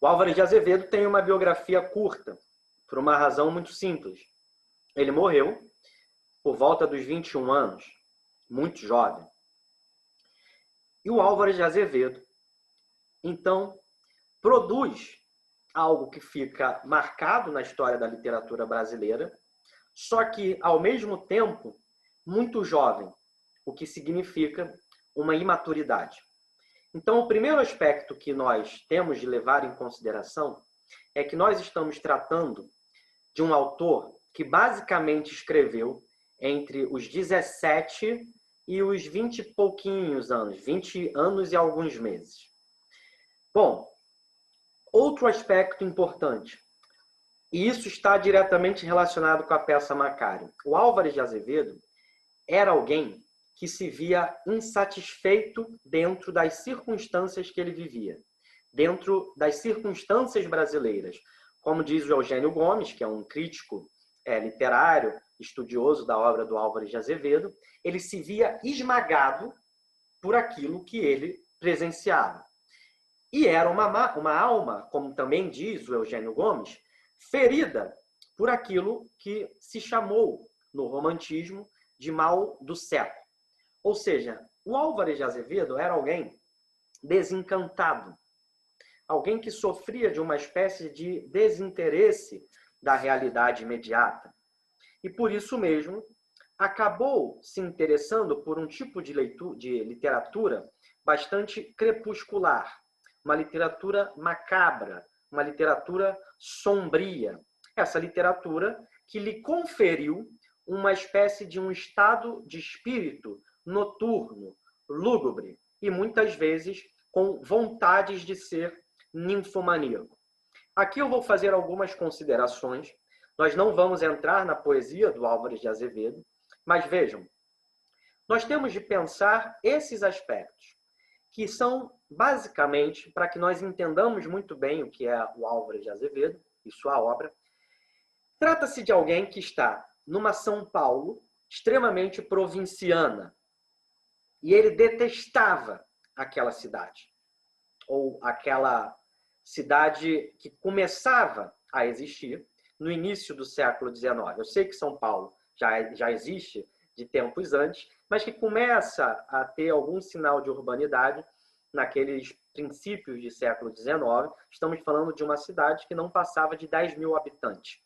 O Álvares de Azevedo tem uma biografia curta, por uma razão muito simples. Ele morreu por volta dos 21 anos, muito jovem. E o Álvares de Azevedo, então, produz algo que fica marcado na história da literatura brasileira, só que, ao mesmo tempo, muito jovem, o que significa uma imaturidade. Então, o primeiro aspecto que nós temos de levar em consideração é que nós estamos tratando de um autor que basicamente escreveu entre os 17 e os 20 e pouquinhos anos, 20 anos e alguns meses. Bom, outro aspecto importante, e isso está diretamente relacionado com a peça Macário. O Álvares de Azevedo era alguém que se via insatisfeito dentro das circunstâncias que ele vivia, dentro das circunstâncias brasileiras. Como diz o Eugênio Gomes, que é um crítico literário, estudioso da obra do Álvares de Azevedo, ele se via esmagado por aquilo que ele presenciava. E era uma alma, como também diz o Eugênio Gomes, ferida por aquilo que se chamou no romantismo de mal do século. Ou seja, o Álvares de Azevedo era alguém desencantado, alguém que sofria de uma espécie de desinteresse da realidade imediata. E por isso mesmo acabou se interessando por um tipo de literatura bastante crepuscular, uma literatura macabra, uma literatura sombria. Essa literatura que lhe conferiu uma espécie de um estado de espírito noturno, lúgubre, e muitas vezes com vontades de ser ninfomaníaco. Aqui eu vou fazer algumas considerações. Nós não vamos entrar na poesia do Álvares de Azevedo, mas vejam, nós temos de pensar esses aspectos, que são basicamente, para que nós entendamos muito bem o que é o Álvares de Azevedo e sua obra, trata-se de alguém que está numa São Paulo extremamente provinciana, e ele detestava aquela cidade, ou aquela cidade que começava a existir no início do século XIX. Eu sei que São Paulo já existe de tempos antes, mas que começa a ter algum sinal de urbanidade naqueles princípios do século XIX. Estamos falando de uma cidade que não passava de 10 mil habitantes.